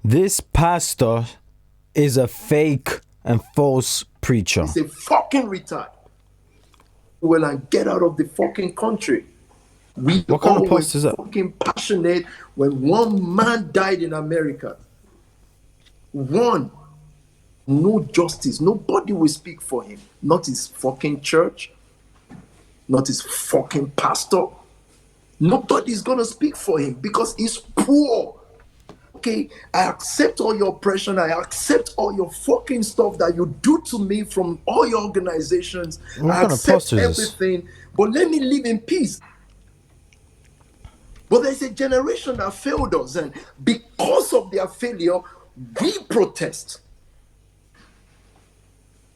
This pastor is a fake and false preacher. He's a fucking retard. Well, and get out of the fucking country. What kind of pastor is that? Fucking passionate when one man died in America. One. No justice. Nobody will speak for him. Not his fucking church. Not his fucking pastor. Nobody's gonna speak for him because he's poor. Okay, I accept all your oppression. I accept all your fucking stuff that you do to me from all your organizations. I accept everything, but let me live in peace. But there's a generation that failed us, and because of their failure, we protest.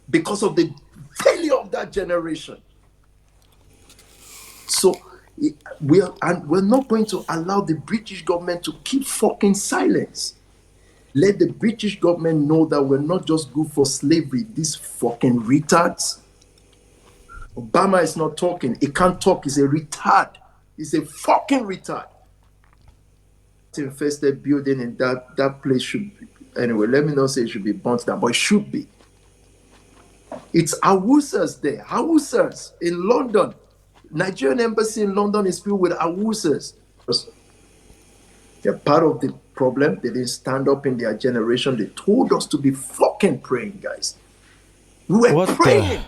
Because of the failure of that generation. So we're not going to allow the British government to keep fucking silence. Let the British government know that we're not just good for slavery. These fucking retards. Obama is not talking. He can't talk. He's a retard. He's a fucking retard. Infested building in that place should be. Anyway, let me not say it should be burnt down, but it should be. It's Awusas there. Awusas in London. Nigerian embassy in London is filled with Awusas. They're part of the problem. They didn't stand up in their generation. They told us to be fucking praying, guys. We were praying.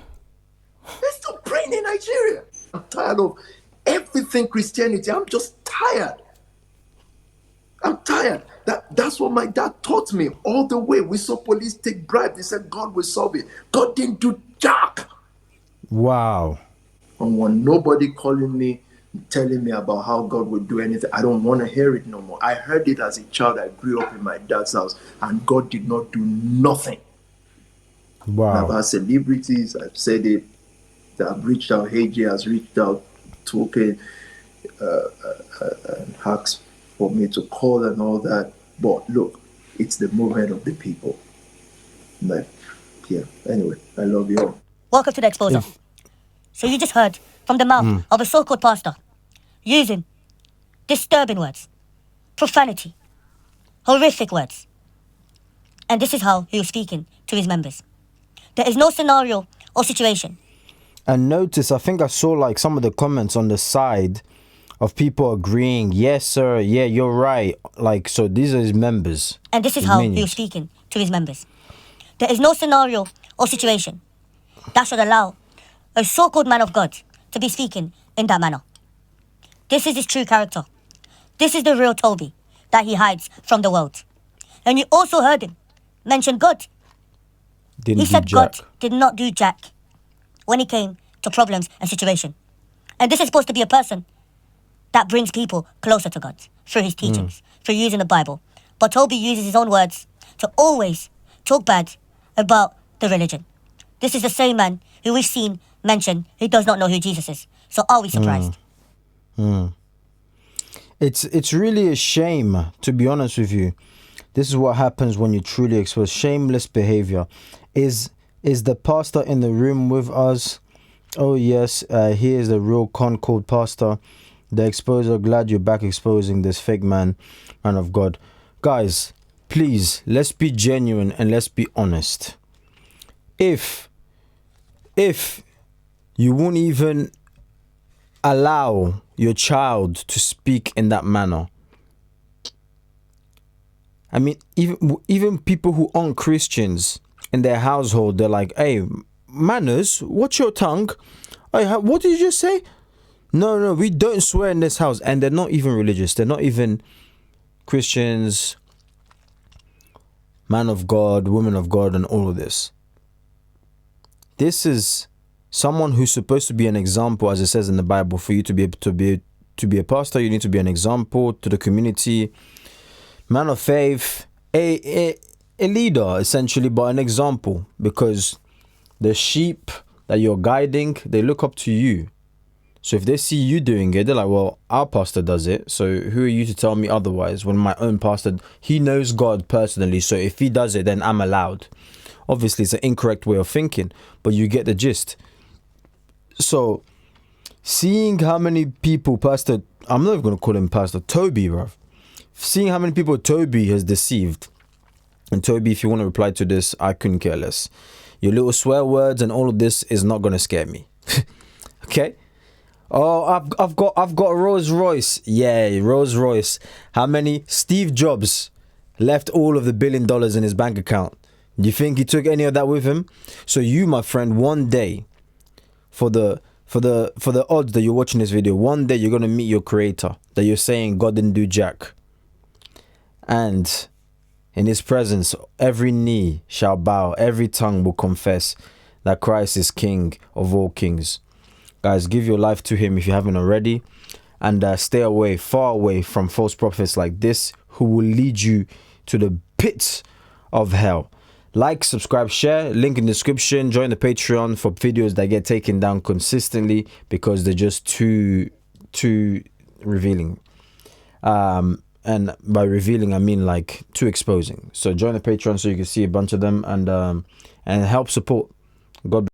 They're still praying in Nigeria. I'm tired of everything Christianity. I'm just tired. I'm tired. That's what my dad taught me all the way. We saw police take bribes. They said God will solve it. God didn't do jack. Wow. And when nobody calling me, telling me about how God will do anything, I don't want to hear it no more. I heard it as a child. I grew up in my dad's house, and God did not do nothing. Wow. I've had celebrities. I've said it. I've reached out. AJ has reached out, talking, and asked for me to call and all that. But look, it's the movement of the people. Like, yeah. Anyway, I love you all. Welcome to the exposure. So you just heard from the mouth of a so-called pastor using disturbing words, profanity, horrific words. And this is how he was speaking to his members. There is no scenario or situation. And notice, I think I saw like some of the comments on the side of people agreeing, yes, sir, yeah, you're right. Like, so these are his members. And this is how he was speaking to his members. There is no scenario or situation that should allow a so-called man of God to be speaking in that manner. This is his true character. This is the real Tobi that he hides from the world. And you also heard him mention God. He said God did not do jack when it came to problems and situation. And this is supposed to be a person that brings people closer to God through his teachings, through using the Bible. But Tobi uses his own words to always talk bad about the religion. This is the same man who we've seen mention he does not know who Jesus is. So are we surprised? It's really a shame, to be honest with you. This is what happens when you truly expose shameless behavior. Is the pastor in the room with us? Oh yes, he is the real Concord pastor. The exposer, glad you're back exposing this fake man of God. Guys, please, let's be genuine and let's be honest. If you won't even allow your child to speak in that manner, I mean, even people who aren't Christians in their household, they're like, hey, manners, watch your tongue. Hey, what did you just say? No, we don't swear in this house. And they're not even religious. They're not even Christians, man of God, woman of God, and all of this. This is someone who's supposed to be an example, as it says in the Bible. For you to be able to be a pastor, you need to be an example to the community. Man of faith, a leader, essentially, but an example. Because the sheep that you're guiding, they look up to you. So if they see you doing it, they're like, well, our pastor does it, so who are you to tell me otherwise? When my own pastor, he knows God personally, so if he does it, then I'm allowed. Obviously, it's an incorrect way of thinking, but you get the gist. So, seeing how many people I'm not even going to call him Pastor, Tobi, bruv. Seeing how many people Tobi has deceived, And Toby, if you want to reply to this, I couldn't care less. Your little swear words and all of this is not gonna scare me. Okay. Oh, I've got Rolls Royce. Yeah, Rolls Royce. How many? Steve Jobs left all of the $1 billion in his bank account. Do you think he took any of that with him? So you, my friend, one day, for the odds that you're watching this video, one day you're gonna meet your creator that you're saying God didn't do jack. And in his presence, every knee shall bow, every tongue will confess that Christ is King of all kings. Guys, give your life to him if you haven't already, and stay away, far away from false prophets like this who will lead you to the pits of hell. Like, subscribe, share, link in the description. Join the Patreon for videos that get taken down consistently because they're just too revealing. And by revealing, I mean like too exposing. So join the Patreon so you can see a bunch of them and help support. God bless.